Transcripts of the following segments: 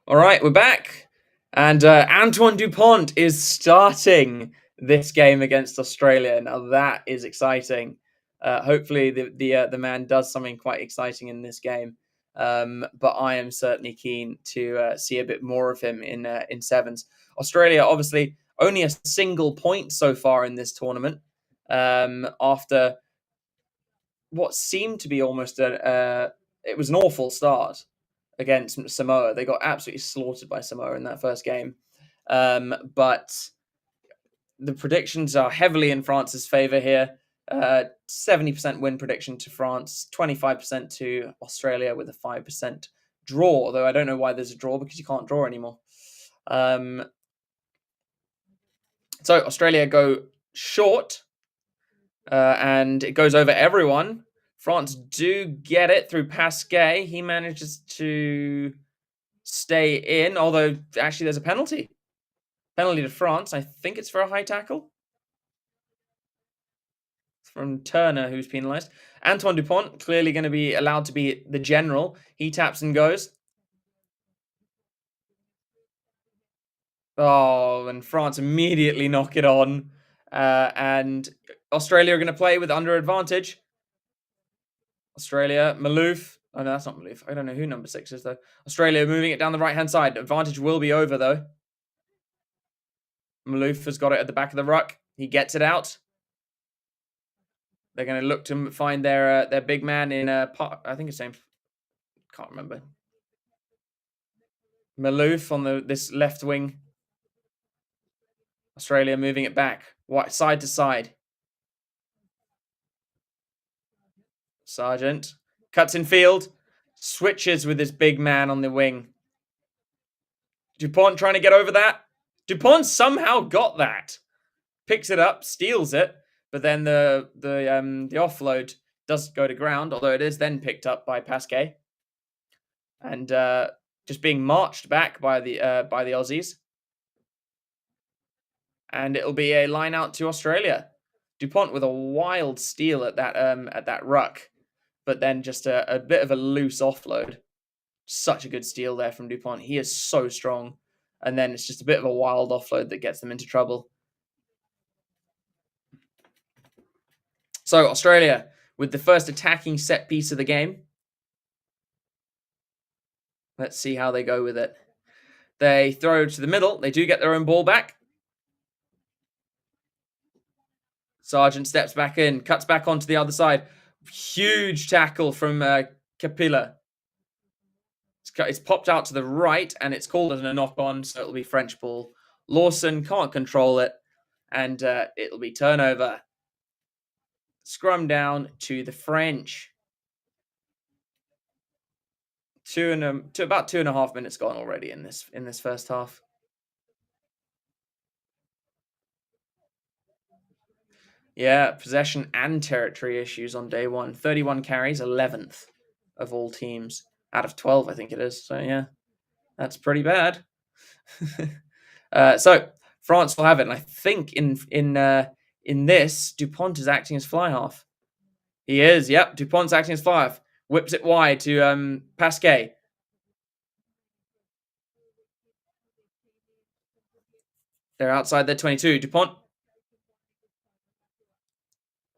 All right, we're back. And Antoine Dupont is starting this game against Australia. Now that is exciting. Hopefully the man does something quite exciting in this game. But I am certainly keen to see a bit more of him in sevens. Australia obviously only a single point so far in this tournament. After what seemed to be almost it was an awful start against Samoa. They got absolutely slaughtered by Samoa in that first game. But the predictions are heavily in France's favour here. 70% win prediction to France, 25% to Australia with a 5% draw. Although I don't know why there's a draw because you can't draw anymore. So Australia go short, and it goes over everyone. France do get it through Pasquet. He manages to stay in, although actually there's a penalty. Penalty to France. I think it's for a high tackle. It's from Turner, who's penalised. Antoine Dupont, clearly going to be allowed to be the general. He taps and goes. Oh, and France immediately knock it on. And Australia are going to play with under advantage. Australia, Malouf. Oh, no, that's not Malouf. I don't know who number 6 is, though. Australia moving it down the right-hand side. Advantage will be over, though. Malouf has got it at the back of the ruck. He gets it out. They're going to look to find their big man in I think his name. Can't remember. Malouf on this left wing. Australia moving it back, side to side. Sargent cuts in field, switches with his big man on the wing. Dupont trying to get over that. Dupont somehow got that. Picks it up, steals it, but then the offload does go to ground, although it is then picked up by Pasquet. And just being marched back by the Aussies. And it'll be a line out to Australia. Dupont with a wild steal at that ruck, but then just a bit of a loose offload. Such a good steal there from Dupont. He is so strong. And then it's just a bit of a wild offload that gets them into trouble. So Australia with the first attacking set piece of the game. Let's see how they go with it. They throw to the middle. They do get their own ball back. Sargent steps back in, cuts back onto the other side. Huge tackle from Capilla. It's popped out to the right, and it's called as a knock-on, so it'll be French ball. Lawson can't control it, and it'll be turnover. Scrum down to the French. About 2.5 minutes gone already in this first half. Yeah, possession and territory issues on day one. 31 carries, 11th of all teams out of 12, I think it is. So yeah, that's pretty bad. So France will have it, and I think in this Dupont is acting as fly half. He is. Yep, Dupont's acting as fly half. Whips it wide to Pasquet. They're outside their 22. Dupont.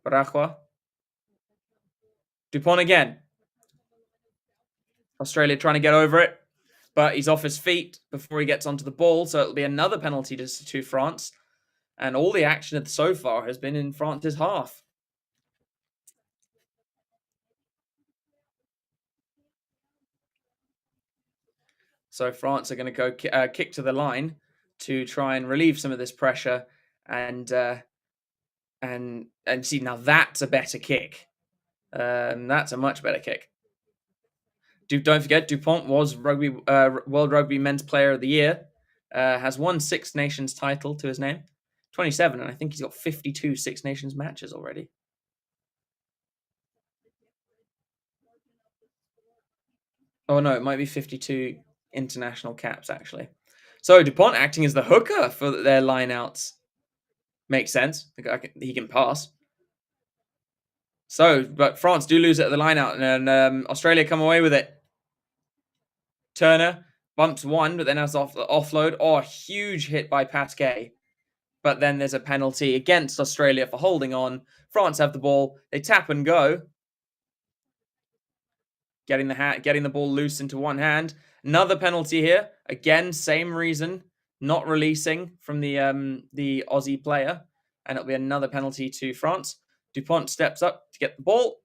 Baracqua. Dupont again. Australia trying to get over it, but he's off his feet before he gets onto the ball, so it'll be another penalty to France. And all the action so far has been in France's half. So France are going to go kick to the line to try and relieve some of this pressure, and see, now that's a better kick. That's a much better kick. Don't forget, Dupont was World Rugby Men's Player of the Year. Has won Six Nations title to his name. 27, and I think he's got 52 Six Nations matches already. Oh no, it might be 52 international caps, actually. So Dupont acting as the hooker for their lineouts. Makes sense. He can pass. So, but France do lose it at the lineout, and Australia come away with it. Turner Bumps one, but then has offload. Oh, huge hit by Pasquet. But then there's a penalty against Australia for holding on. France have the ball. They tap and go. Getting the ball loose into one hand. Another penalty here. Again, same reason. Not releasing from the Aussie player. And it'll be another penalty to France. Dupont steps up to get the ball.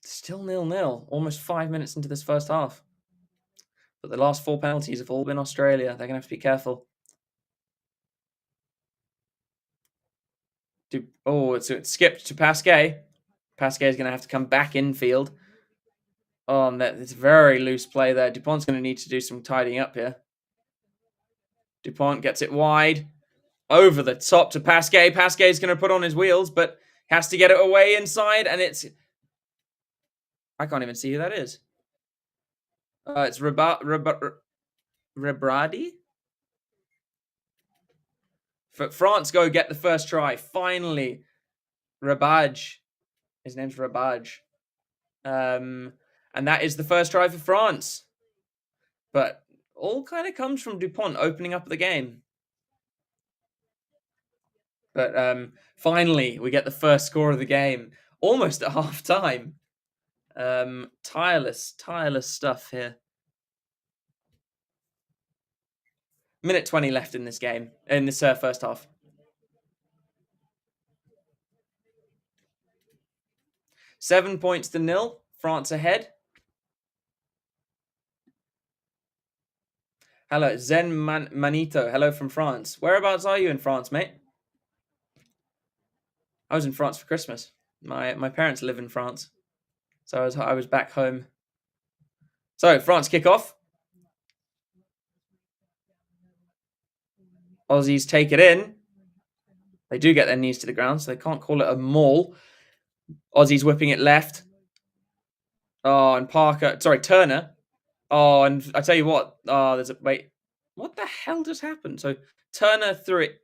Still 0-0. Almost 5 minutes into this first half. But the last 4 penalties have all been Australia. They're going to have to be careful. It's skipped to Pasquet. Pasquet is going to have to come back infield. Oh, and it's very loose play there. Dupont's going to need to do some tidying up here. Dupont gets it wide. Over the top to Pasquet. Pasquet's going to put on his wheels, but has to get it away inside, and it's... I can't even see who that is. It's Rebradi? France go get the first try. Finally. Rabaj. His name's Rabaj. And that is the first try for France. But all kind of comes from Dupont opening up the game. But finally, we get the first score of the game. Almost at half-time. Tireless stuff here. Minute 20 left in this game, in this first half. Seven points to 0. France ahead. Hello, Zen Manito. Hello from France. Whereabouts are you in France, mate? I was in France for Christmas. My parents live in France, so I was back home. So France kick off. Aussies take it in. They do get their knees to the ground, so they can't call it a maul. Aussies whipping it left. Oh, and Turner. Oh, and I tell you what. Oh, wait. What the hell just happened? So Turner threw it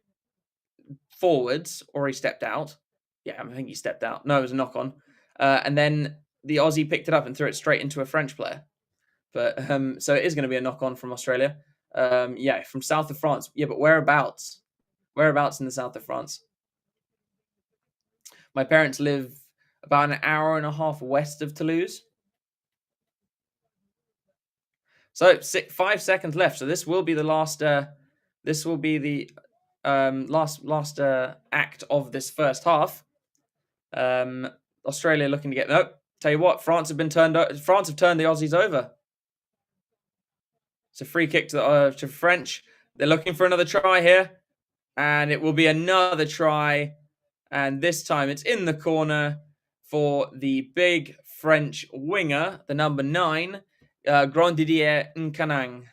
forwards, or he stepped out. Yeah, I think he stepped out. No, it was a knock on. And then the Aussie picked it up and threw it straight into a French player. But so it is going to be a knock on from Australia. Yeah, from south of France. Yeah, but whereabouts? Whereabouts in the south of France? My parents live about an hour and a half west of Toulouse. So 5 seconds left. So this will be the last. This will be the last act of this first half. Australia looking to get. Nope. Tell you what, France have turned the Aussies over. It's a free kick to French. They're looking for another try here, and it will be another try. And this time it's in the corner for the big French winger, the number 9, Grandidier Nkanang.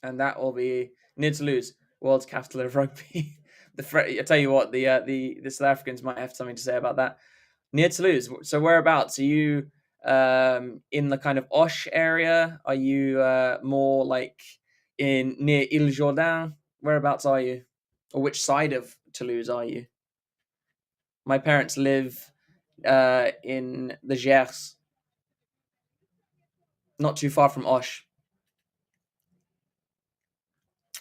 And that will be near Toulouse, world's capital of rugby. I tell you what, the South Africans might have something to say about that. Near Toulouse. So whereabouts are you? In the kind of Osh area? Are you more like near Ile Jourdain? Whereabouts are you? Or which side of Toulouse are you? My parents live in the Gers, not too far from Osh.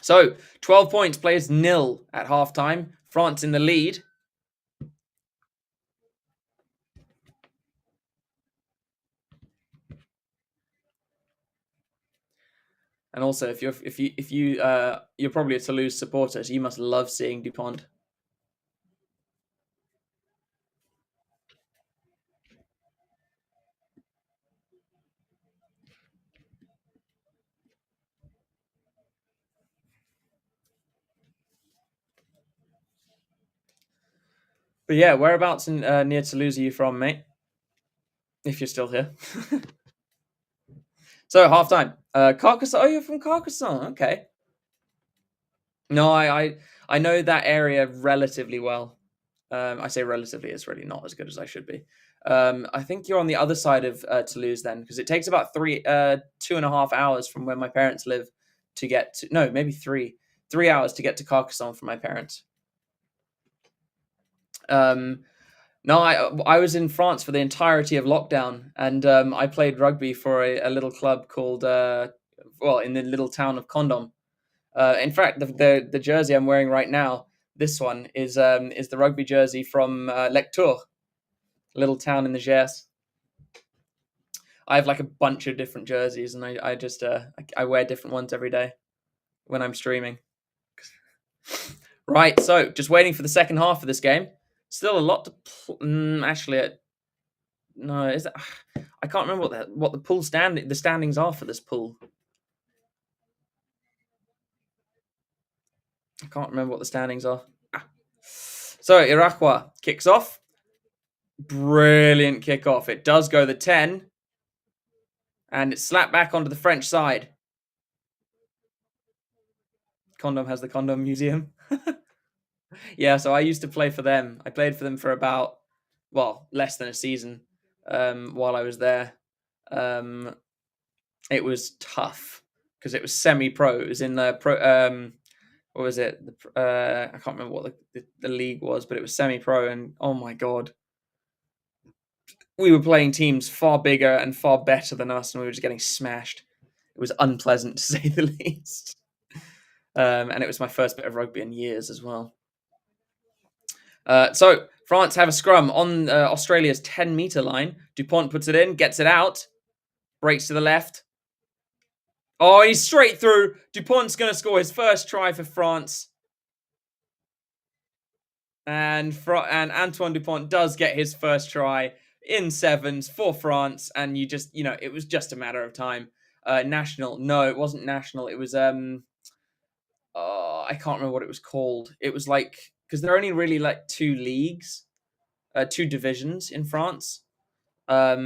So 12 points, plays 0 at halftime. France in the lead. And also, if you're probably a Toulouse supporter, so you must love seeing Dupont. But yeah, whereabouts in near Toulouse are you from, mate? If you're still here. So halftime. Carcassonne. Oh, you're from Carcassonne. Okay. No, I know that area relatively well. I say relatively, it's really not as good as I should be. I think you're on the other side of Toulouse then, because it takes about 2.5 hours from where my parents live to get to. No, maybe 3 hours to get to Carcassonne from my parents. No, I was in France for the entirety of lockdown, and I played rugby for a little club called in the little town of Condom. In fact, the jersey I'm wearing right now, this one is the rugby jersey from Lectoure, little town in the Gers. I have like a bunch of different jerseys, and I just I wear different ones every day when I'm streaming. Right, so just waiting for the second half of this game. Still a lot to actually. No, is that? I can't remember what the standings are for this pool. I can't remember what the standings are. So Iroquois kicks off. Brilliant kickoff. It does go the 10. And it's slapped back onto the French side. Condom has the Condom Museum. Yeah, so I used to play for them. I played for them for about, less than a season while I was there. It was tough because it was semi-pro. It was in the pro. What was it? I can't remember what the league was, but it was semi-pro, and oh my god, we were playing teams far bigger and far better than us, and we were just getting smashed. It was unpleasant to say the least. And it was my first bit of rugby in years as well. So France have a scrum on Australia's 10-meter line. Dupont puts it in, gets it out, breaks to the left. Oh, he's straight through. Dupont's going to score his first try for France. And Antoine Dupont does get his first try in sevens for France. And it was just a matter of time. National. No, it wasn't national. It was, I can't remember what it was called. It was like, because there are only really like two leagues, two divisions in France. But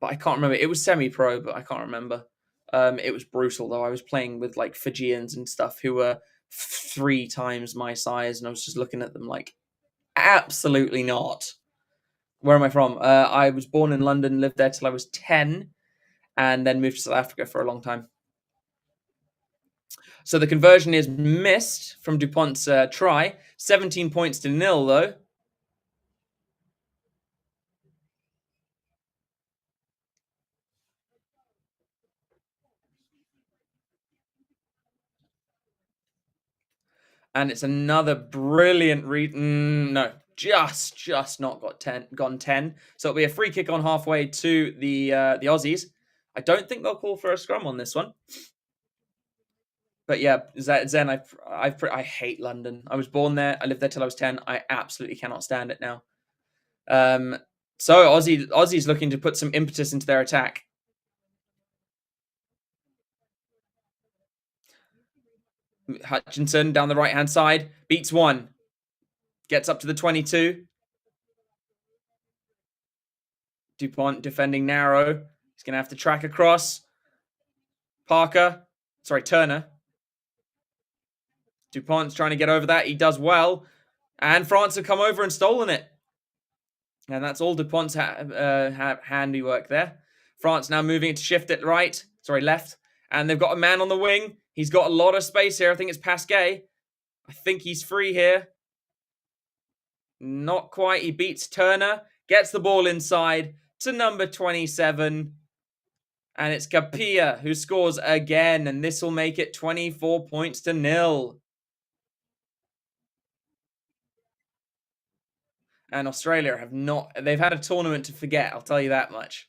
I can't remember. It was semi-pro, but I can't remember. It was brutal though. I was playing with like Fijians and stuff who were 3 times my size, and I was just looking at them like, absolutely not. Where am I from? I was born in London, lived there till I was 10, and then moved to South Africa for a long time. So the conversion is missed from Dupont's try. 17 points to 0 though. And it's another brilliant no, just not gone 10. So it'll be a free kick on halfway to the Aussies. I don't think they'll call for a scrum on this one. But yeah, Zen, I hate London. I was born there. I lived there till I was 10. I absolutely cannot stand it now. So Aussies looking to put some impetus into their attack. Hutchinson down the right-hand side. Beats one. Gets up to the 22. Dupont defending narrow. He's going to have to track across. Turner. Dupont's trying to get over that. He does well. And France have come over and stolen it. And that's all Dupont's handiwork there. France now moving to shift it left. And they've got a man on the wing. He's got a lot of space here. I think it's Pasquet. I think he's free here. Not quite. He beats Turner. Gets the ball inside to number 27. And it's Capilla who scores again. And this will make it 24 points to 0. And Australia they've had a tournament to forget, I'll tell you that much.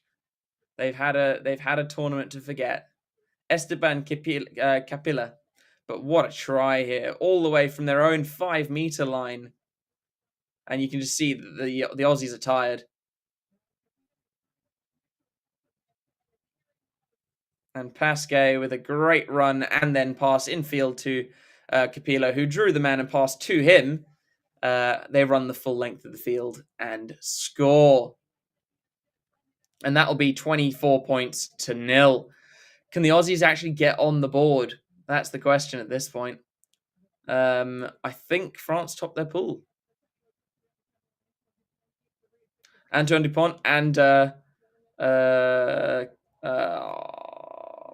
They've had a tournament to forget. Esteban Capilla. But what a try here. All the way from their own 5-meter line. And you can just see that the Aussies are tired. And Pasquet with a great run and then pass infield to Capilla, who drew the man and passed to him. They run the full length of the field and score. And that'll be 24 points to 0. Can the Aussies actually get on the board? That's the question at this point. I think France topped their pool. Antoine Dupont and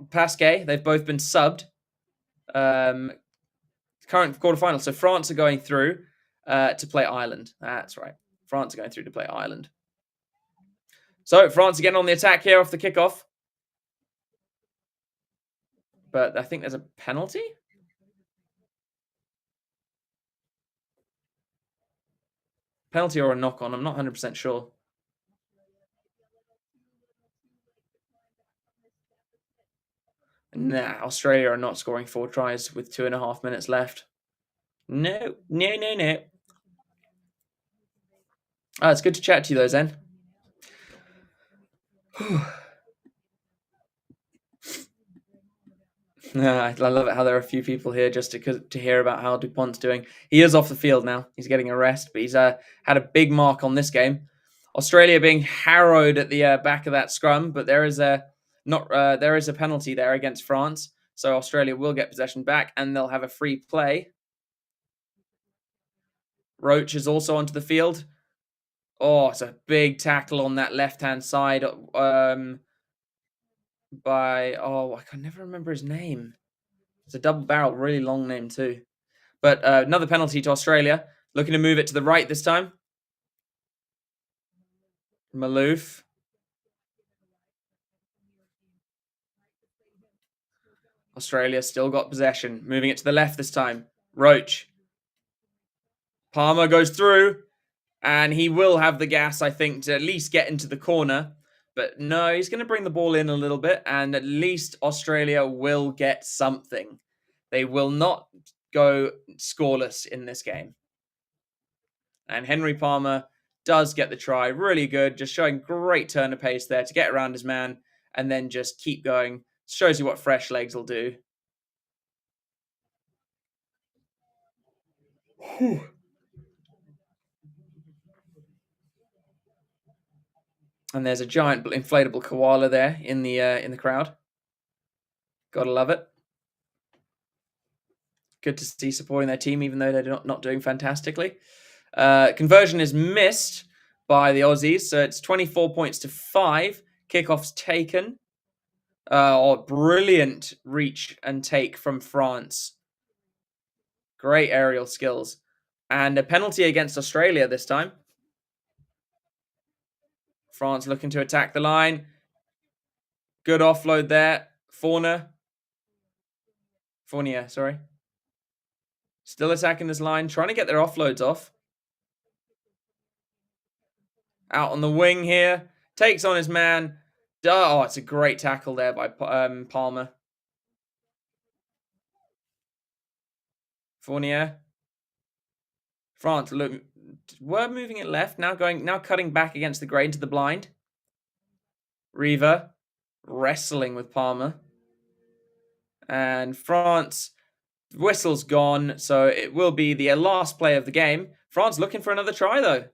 Pasquet, they've both been subbed. Current quarterfinal. So France are going through to play Ireland. That's right. France are going through to play Ireland. So France again on the attack here off the kickoff. But I think there's a penalty. Penalty or a knock-on. I'm not 100% sure. Nah, Australia are not scoring 4 tries with 2.5 minutes left. No. Oh, it's good to chat to you though, Zen. I love it how there are a few people here just to hear about how Dupont's doing. He is off the field now. He's getting a rest, but he's had a big mark on this game. Australia being harrowed at the back of that scrum, but there is a penalty there against France. So Australia will get possession back, and they'll have a free play. Roach is also onto the field. Oh, it's a big tackle on that left-hand side by, I can never remember his name. It's a double barrel, really long name too. But another penalty to Australia. Looking to move it to the right this time. Malouf. Australia still got possession. Moving it to the left this time. Roach. Palmer goes through. And he will have the gas, I think, to at least get into the corner. But no, he's going to bring the ball in a little bit. And at least Australia will get something. They will not go scoreless in this game. And Henry Palmer does get the try. Really good. Just showing great turn of pace there to get around his man. And then just keep going. Shows you what fresh legs will do. Whew. And there's a giant inflatable koala there in the crowd. Gotta love it. Good to see supporting their team, even though they're not doing fantastically. Conversion is missed by the Aussies, so it's 24 points to 5. Kickoff's taken. Brilliant reach and take from France. Great aerial skills. And a penalty against Australia this time. France looking to attack the line. Good offload there. Fournier, sorry. Still attacking this line, trying to get their offloads off. Out on the wing here. Takes on his man. Oh, it's a great tackle there by Palmer. Fournier. France, look, we're moving it left. Now cutting back against the grey into the blind. Reaver wrestling with Palmer. And France, whistle's gone, so it will be the last play of the game. France looking for another try, though.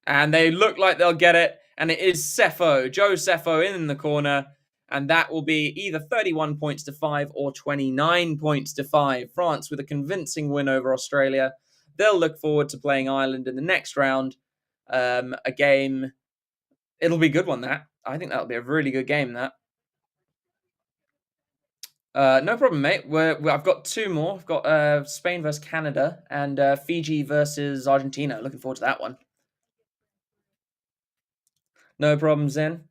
And they look like they'll get it. And it is Sefo, Joe Sefo in the corner. And that will be either 31 points to 5 or 29 points to 5. France with a convincing win over Australia. They'll look forward to playing Ireland in the next round. A game, it'll be a good one, that. I think that'll be a really good game, that. No problem, mate. I've got 2 more. I've got Spain versus Canada and Fiji versus Argentina. Looking forward to that one. No problem, Zen.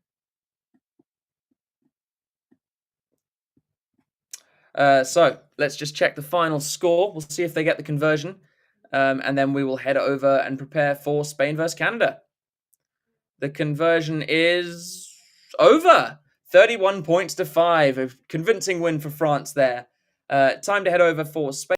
So let's just check the final score. We'll see if they get the conversion. And then we will head over and prepare for Spain versus Canada. The conversion is over. 31 points to 5. A convincing win for France there. Time to head over for Spain.